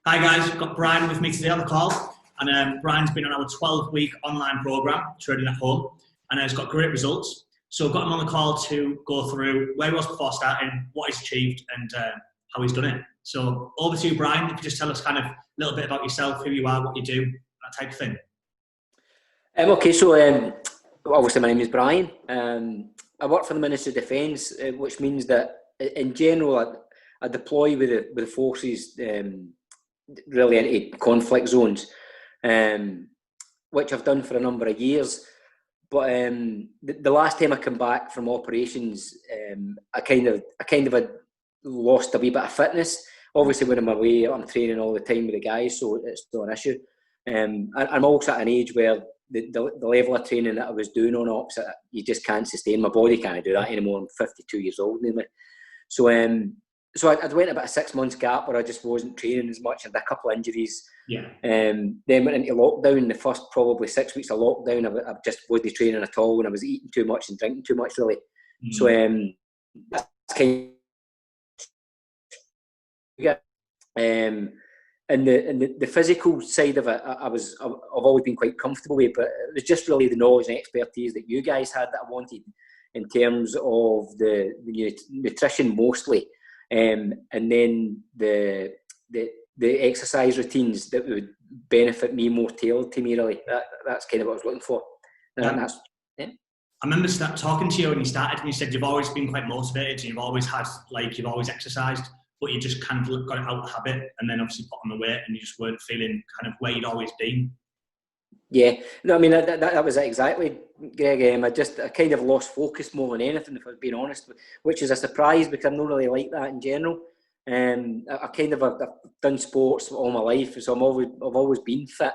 Hi guys, we've got Brian with me today on the call, and Brian's been on our 12-week online program, Training at Home, and it's got great results. So I've got him on the call to go through where he was before starting, what he's achieved, and how he's done it. So over to you, Brian. If you could just tell us kind of a little bit about yourself, who you are, what you do, that type of thing. Okay, so obviously my name is Brian. I work for the Ministry of Defence, which means that in general I deploy with the forces really into conflict zones, which I've done for a number of years. But the last time I came back from operations, I kind of had lost a wee bit of fitness. Obviously, when I'm away, I'm training all the time with the guys, so it's not an issue. I'm also at an age where the level of training that I was doing on ops, you just can't sustain. My body can't do that anymore. I'm 52 years old now. So I went about a 6 months gap where I just wasn't training as much. I had a couple of injuries. Yeah. Then went into lockdown. The first probably 6 weeks of lockdown, I just wasn't training at all, and I was eating too much and drinking too much, really. So that's kind of, and the physical side of it, I've always been quite comfortable with, but it was just really the knowledge and expertise that you guys had that I wanted in terms of the nutrition mostly, and then the exercise routines that would benefit me, more tailored to me, really. That's kind of what I was looking for. I remember talking to you when you started, and you said you've always been quite motivated, and you've always exercised, but you just kind of got it out of habit, and then obviously put on the weight, and you just weren't feeling kind of where you'd always been. Yeah, no, I mean that was it exactly, Greg. I kind of lost focus more than anything, if I'm being honest, which is a surprise because I'm not really like that in general. I've done sports all my life, so I've always been fit.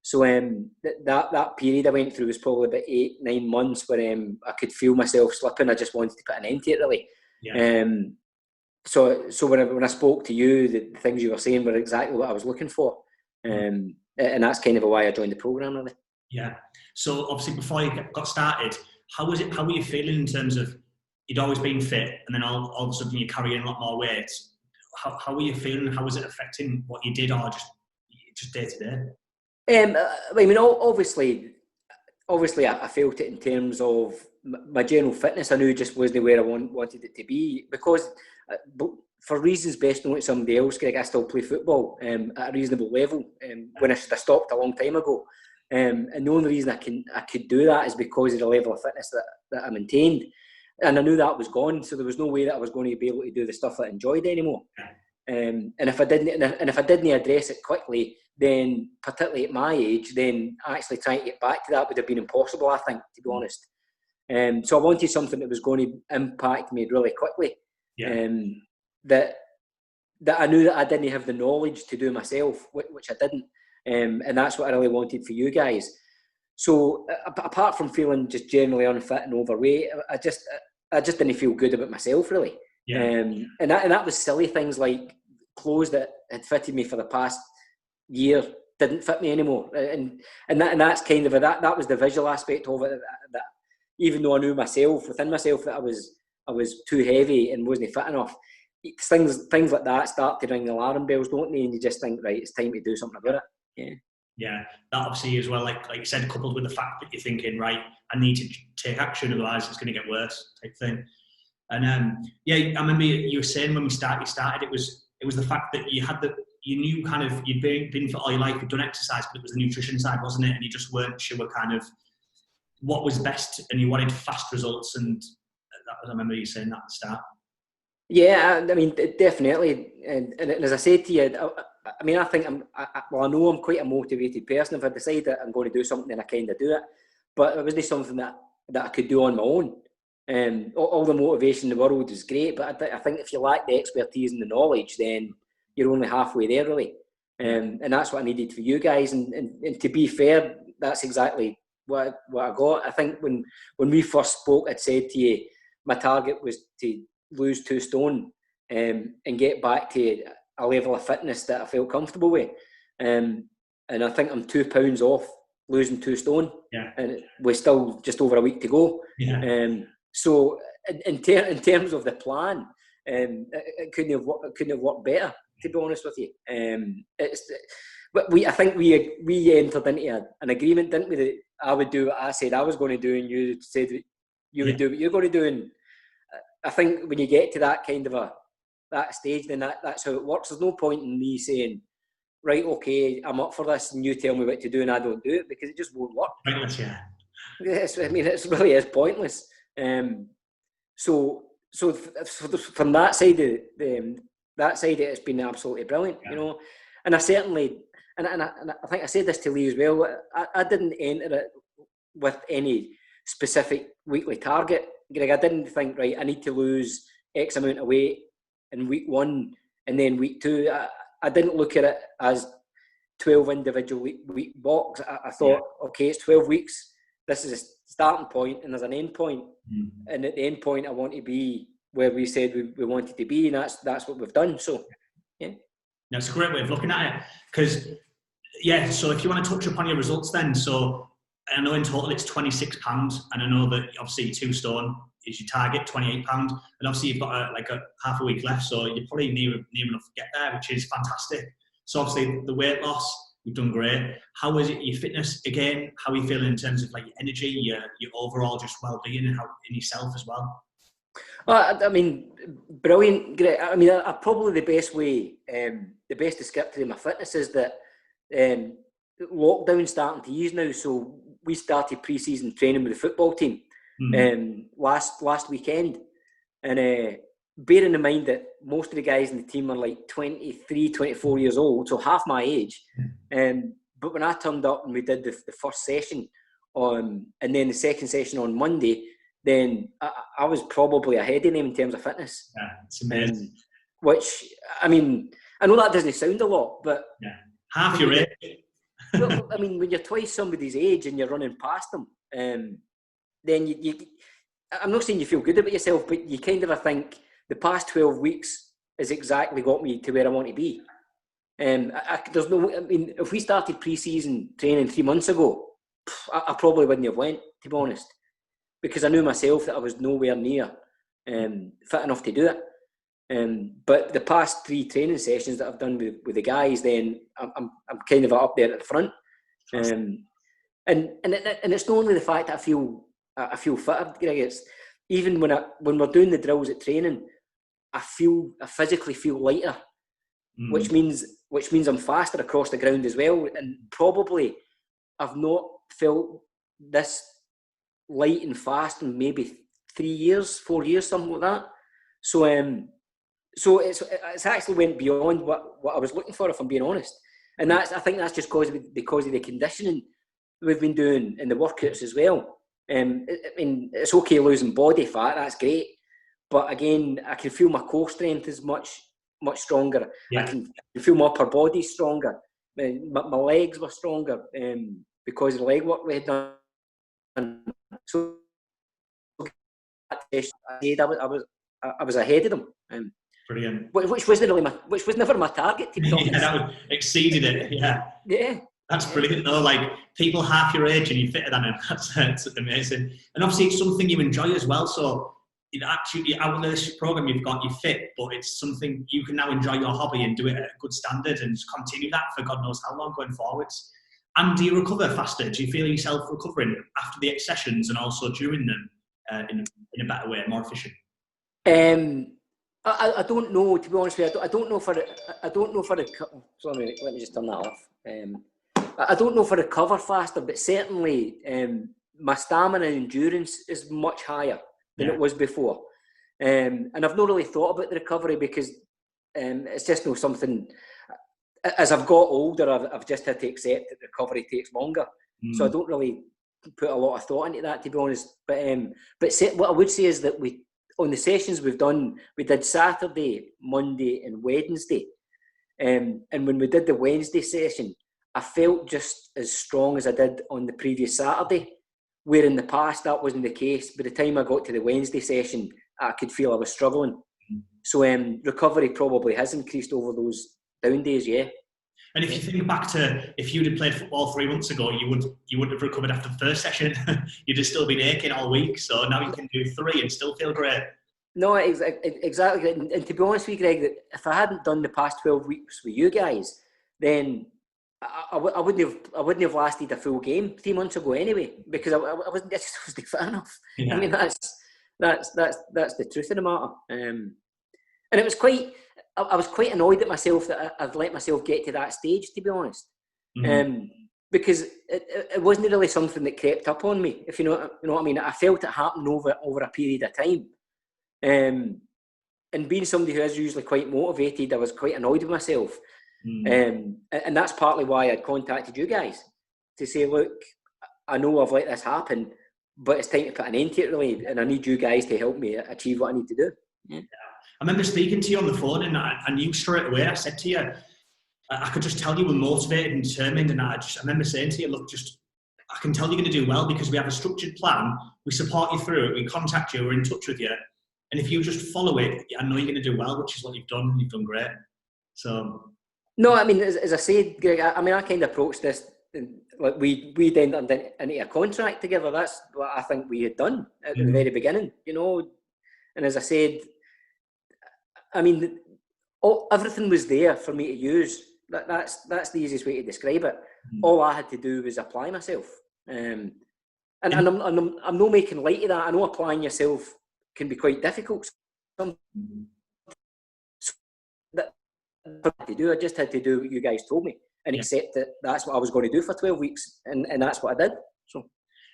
So that period I went through was probably about 8-9 months where I could feel myself slipping. I just wanted to put an end to it, really. Yeah. So when I spoke to you, the things you were saying were exactly what I was looking for. And that's kind of why I joined the programme, really. Yeah. So obviously before you got started, how were you feeling in terms of, you'd always been fit, and then all of a sudden you're carrying a lot more weight? How were you feeling? How was it affecting what you did, or just day to day? I mean, obviously I felt it in terms of my general fitness. I knew it just wasn't where I wanted it to be, because for reasons best known to somebody else, Greg, I still play football at a reasonable level when I should have stopped a long time ago. And the only reason I could do that is because of the level of fitness that I maintained. And I knew that was gone, so there was no way that I was going to be able to do the stuff that I enjoyed anymore. And if I didn't address it quickly, then particularly at my age, then actually trying to get back to that would have been impossible, I think, to be honest. So I wanted something that was going to impact me really quickly. Yeah. That I knew that I didn't have the knowledge to do myself, which I didn't. And that's what I really wanted for you guys. So apart from feeling just generally unfit and overweight, I just didn't feel good about myself, really. Yeah. And that was silly things like clothes that had fitted me for the past year didn't fit me anymore, and that's kind of that was the visual aspect of it. That even though I knew within myself that I was too heavy and wasn't fit enough, things like that start to ring the alarm bells, don't they? And you just think, right, it's time to do something about it. Yeah, that obviously as well, like you said, coupled with the fact that you're thinking, right, I need to take action, otherwise it's going to get worse, type thing. And I remember you were saying when you started, it was the fact that you knew kind of you'd been for all your life, you'd done exercise, but it was the nutrition side, wasn't it? And you just weren't sure kind of what was best, and you wanted fast results, and I remember you saying that at the start. Yeah, I mean, definitely. And as I said to you, I mean, I think I know I'm quite a motivated person. If I decide that I'm going to do something, then I kind of do it. But it wasn't something that I could do on my own. All the motivation in the world is great, but I think if you lack the expertise and the knowledge, then you're only halfway there, really. And that's what I needed for you guys. And to be fair, that's exactly what I got. I think when we first spoke, I'd said to you, my target was to lose 2 stone and get back to a level of fitness that I felt comfortable with. And I think I'm 2 pounds off losing 2 stone. Yeah. And we're still just over a week to go. Yeah. So in terms of the plan, it couldn't have worked better. to be honest with you. But I think we entered into an agreement, didn't we, that I would do what I said I was going to do, and you said that you would do what you're going to do. And I think when you get to that kind of that stage, then that's how it works. There's no point in me saying, right, okay, I'm up for this, and you tell me what to do, and I don't do it, because it just won't work. Pointless, yeah. Yes, I mean, it really is pointless. So from that side, it's been absolutely brilliant, you know. And I certainly, and I think I said this to Lee as well. I didn't enter it with any specific weekly target, Greg. I didn't think, right, I need to lose X amount of weight in week 1, and then week 2. I didn't look at it as 12 individual week blocks. I thought, okay, it's 12 weeks. This is a starting point, and there's an end point. And at the end point, I want to be where we said we wanted to be, and that's what we've done. So, yeah. No, it's a great way of looking at it, because, so if you want to touch upon your results then, so I know in total it's £26, and I know that obviously 2 stone is your target, £28, and obviously you've got a half a week left, so you're probably near enough to get there, which is fantastic. So obviously the weight loss, you've done great. How is it, your fitness again? How are you feeling in terms of like your energy, your overall just well-being, and how in yourself as well? Well, I mean, brilliant, great. I mean, probably the best descriptor of my fitness is that lockdown starting to ease now. So we started pre-season training with the football team last weekend, and bearing in mind that most of the guys in the team are like 23, 24 years old, so half my age. But when I turned up and we did the first session and then the second session on Monday, then I was probably ahead of them in terms of fitness. Yeah, it's amazing. Which, I mean, I know that doesn't sound a lot, but... Yeah, half your age. Well, I mean, when you're twice somebody's age and you're running past them, then you I'm not saying you feel good about yourself, but you kind of think the past 12 weeks has exactly got me to where I want to be. There's no... I mean, if we started pre-season training 3 months ago, I probably wouldn't have went, to be honest, because I knew myself that I was nowhere near fit enough to do it. But the past 3 training sessions that I've done with the guys, then I'm kind of up there at the front. And it's not only the fact that I feel fitter, Greg. It's even when we're doing the drills at training, I physically feel lighter, which means I'm faster across the ground as well. And probably I've not felt this light and fast in maybe 3 years, 4 years, something like that. So it's actually went beyond what I was looking for, if I'm being honest. And I think that's just because of the conditioning we've been doing and the workouts as well. I mean, it's okay losing body fat, that's great, but again, I can feel my core strength is much stronger. Yeah. I can feel my upper body stronger. My legs were stronger because of the leg work we had done. So I was ahead of them. Brilliant. Which was never my target, to be honest. Yeah, that exceeded it. Yeah. Yeah. That's brilliant though. Like, people half your age and you're fitter than them. That's amazing. And obviously it's something you enjoy as well. So actually, out of this program you've got, you're fit, but it's something you can now enjoy your hobby and do it at a good standard and just continue that for God knows how long going forwards. And do you recover faster? Do you feel yourself recovering after the sessions and also during them in a better way, more efficient? I don't know, to be honest with you. I don't know for sorry, let me just turn that off. I don't know if I recover faster, but certainly my stamina and endurance is much higher than it was before. And I've not really thought about the recovery because it's just not something. As I've got older, I've just had to accept that recovery takes longer. So I don't really put a lot of thought into that, to be honest. But what I would say is that on the sessions we've done, we did Saturday, Monday and Wednesday. And when we did the Wednesday session, I felt just as strong as I did on the previous Saturday, where in the past that wasn't the case. By the time I got to the Wednesday session, I could feel I was struggling. So recovery probably has increased over those down days, yeah. And if you think back to if you'd have played football 3 months ago, you wouldn't have recovered after the first session. You'd have still been aching all week. So now you can do 3 and still feel great. No, exactly. And to be honest with you, Greg, that if I hadn't done the past 12 weeks with you guys, then I wouldn't have lasted a full game 3 months ago anyway, because I just wasn't fit enough. Yeah. I mean, that's the truth of the matter. And it was I was quite annoyed at myself that I'd let myself get to that stage, to be honest. Because it wasn't really something that crept up on me, if you know what I mean. I felt it happen over a period of time. And being somebody who is usually quite motivated, I was quite annoyed with myself. And that's partly why I'd contacted you guys to say, look, I know I've let this happen, but it's time to put an end to it, really, and I need you guys to help me achieve what I need to do. Yeah. I remember speaking to you on the phone, and I knew straight away. I said to you, I could just tell you were motivated and determined, and I remember saying to you, look, I can tell you're going to do well because we have a structured plan. We support you through it. We contact you. We're in touch with you. And if you just follow it, I know you're going to do well, which is what you've done. You've done great. So. No, I mean, as I said, Greg, I kind of approached this, like we'd end up into a contract together. That's what I think we had done at the very beginning, you know. And as I said, I mean, everything was there for me to use. That's the easiest way to describe it. All I had to do was apply myself. And I'm not making light of that. I know applying yourself can be quite difficult. I just had to do what you guys told me and accept that that's what I was going to do for 12 weeks, and that's what I did. So,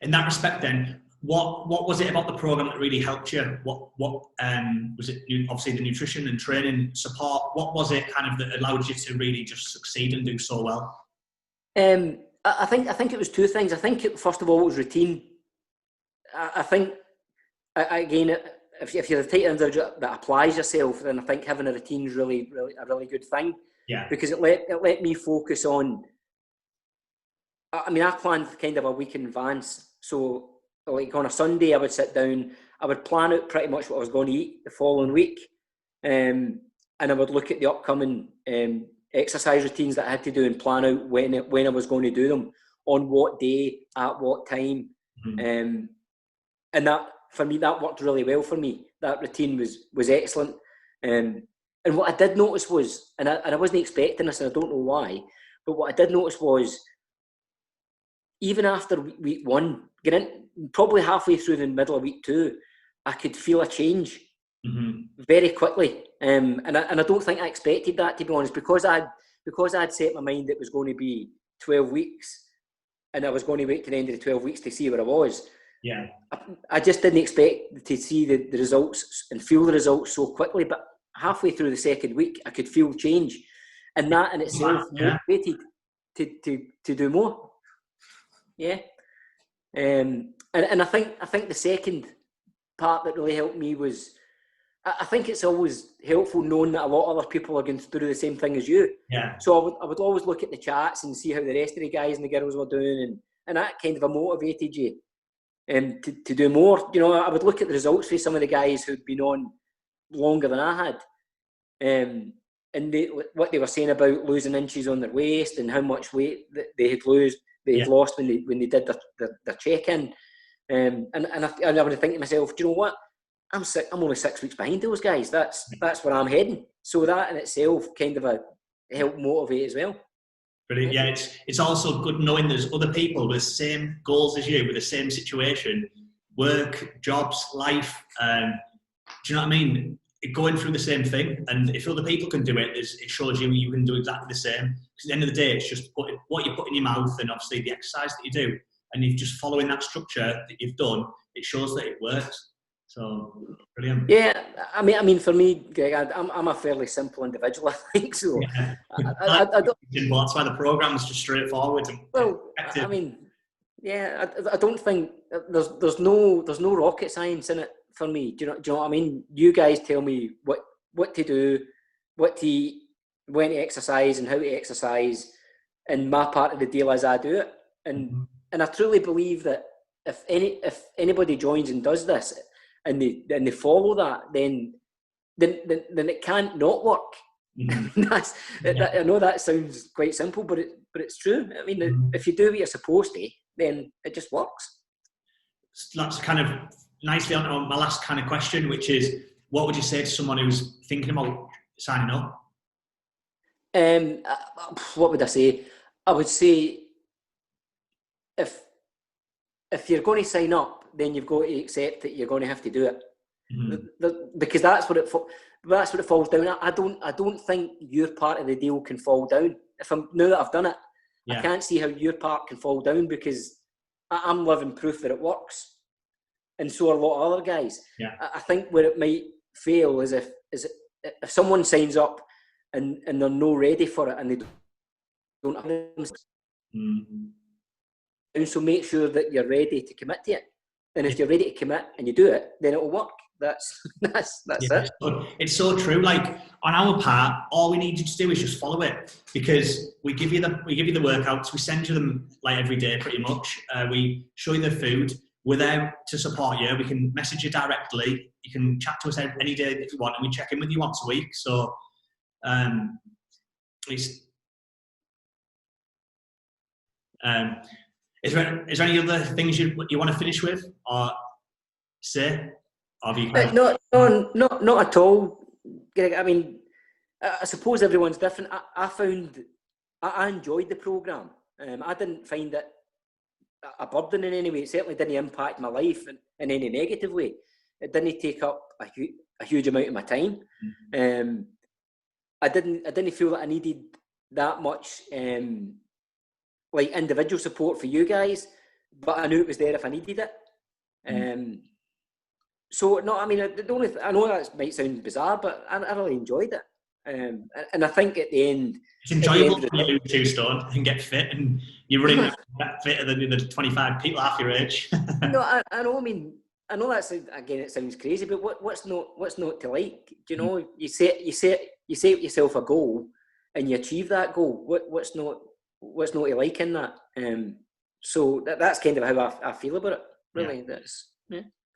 in that respect, then, what was it about the program that really helped you? What was it? Obviously, the nutrition and training support. What was it kind of that allowed you to really just succeed and do so well? I think it was two things. I think first of all it was routine. I think again, if you're the type of individual that applies yourself, then I think having a routine is really a really good thing. Yeah. Because it let me focus on. I mean, I planned kind of a week in advance. So, like on a Sunday, I would sit down. I would plan out pretty much what I was going to eat the following week, and I would look at the upcoming exercise routines that I had to do and plan out when I was going to do them, on what day, at what time, and that. For me, that worked really well for me. That routine was excellent. And what I did notice was, and I wasn't expecting this, and I don't know why, but what I did notice was, even after week one, probably halfway through the middle of week two, I could feel a change very quickly. And I don't think I expected that, to be honest, because I'd set my mind it was going to be 12 weeks, and I was going to wait to the end of the 12 weeks to see where I was. Yeah, I just didn't expect to see the results and feel the results so quickly. But halfway through the second week, I could feel change, and that in itself motivated to do more. Yeah, and I think the second part that really helped me was, I think it's always helpful knowing that a lot of other people are going through the same thing as you. Yeah. So I would always look at the chats and see how the rest of the guys and the girls were doing, and that kind of motivated you. To do more. You know, I would look at the results for some of the guys who'd been on longer than I had, and what they were saying about losing inches on their waist and how much weight that they had lost when they did their check-in, and I would think to myself, do you know what? I'm only 6 weeks behind those guys. That's where I'm heading. So that in itself kind of helped motivate as well. Brilliant. Yeah, it's also good knowing there's other people with the same goals as you, with the same situation, work, jobs, life. Do you know what I mean? Going through the same thing, and if other people can do it, it shows you can do exactly the same. Because at the end of the day, it's just what you put in your mouth, and obviously the exercise that you do, and if just following that structure that you've done, it shows that it works. So brilliant. Yeah, I mean, for me, Greg, I'm a fairly simple individual, I think so. Yeah. I don't. That's why the program is just straightforward. Well, I mean, yeah, I don't think there's no rocket science in it for me. Do you know what I mean? You guys tell me what to do, what to eat, when to exercise, and how to exercise. And my part of the deal is I do it, and I truly believe that if anybody joins and does this, and they follow that, then it can't not work. I know that sounds quite simple, but it's true. I mean, if you do what you're supposed to, then it just works. That's kind of nicely on my last kind of question, which is, what would you say to someone who's thinking about signing up? What would I say? I would say if you're going to sign up, then you've got to accept that you're going to have to do it, because that's what it falls down. I don't think your part of the deal can fall down. Now that I've done it, I can't see how your part can fall down, because I'm living proof that it works, and so are a lot of other guys. I think where it might fail is if someone signs up and they're not ready for it and they don't have them. And so make sure that you're ready to commit to it. And if you're ready to commit and you do it, then it'll work. That's it. It's so true. Like on our part, all we need you to do is just follow it, because we give you the workouts, we send you them like every day pretty much. We show you the food. We're there to support you. We can message you directly. You can chat to us any day if you want, and we check in with you once a week. So is there any other things you want to finish with or say? Or have you not at all, Greg. I mean, I suppose everyone's different. I found I enjoyed the programme. I didn't find it a burden in any way. It certainly didn't impact my life in any negative way. It didn't take up a huge amount of my time. I didn't feel that I needed that much like individual support for you guys, but I knew it was there if I needed it. So no, I mean, I know that might sound bizarre, but I really enjoyed it. And I think at the end, it's enjoyable when you lose 2 stone and get fit, and you're running fitter than the 25 people half your age. No, I know. I mean, I know that's, again, it sounds crazy, but what's not to like? Do you know, you set yourself a goal and you achieve that goal. What's not to like in that? So that's kind of how I feel about it. Really,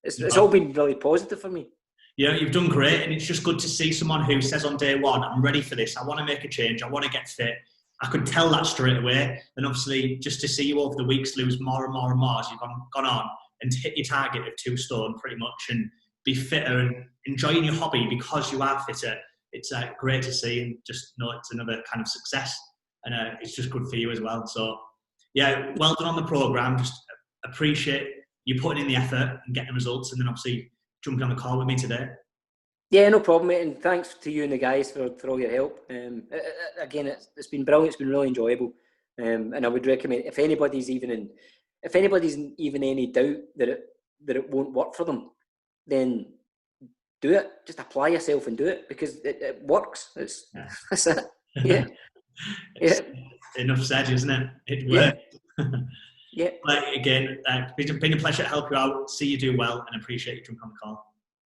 it's all been really positive for me. Yeah, you've done great, and it's just good to see someone who says on day one, I'm ready for this, I want to make a change, I want to get fit. I could tell that straight away, and obviously just to see you over the weeks lose more and more and more as you've gone on and hit your target of 2 stone pretty much, and be fitter and enjoying your hobby because you are fitter. It's great to see, and just know it's another kind of success, and it's just good for you as well. So yeah, well done on the programme. Just appreciate you putting in the effort and getting the results, and then obviously jumping on the call with me today. Yeah, no problem, mate, and thanks to you and the guys for all your help. Again, it's been brilliant. It's been really enjoyable, and I would recommend, if anybody's even in any doubt that it won't work for them, then do it. Just apply yourself and do it, because it works. That's it. Yeah. Enough said, isn't it? It works. Yeah. But again, it's been a pleasure to help you out, see you do well, and appreciate you jumping on the call.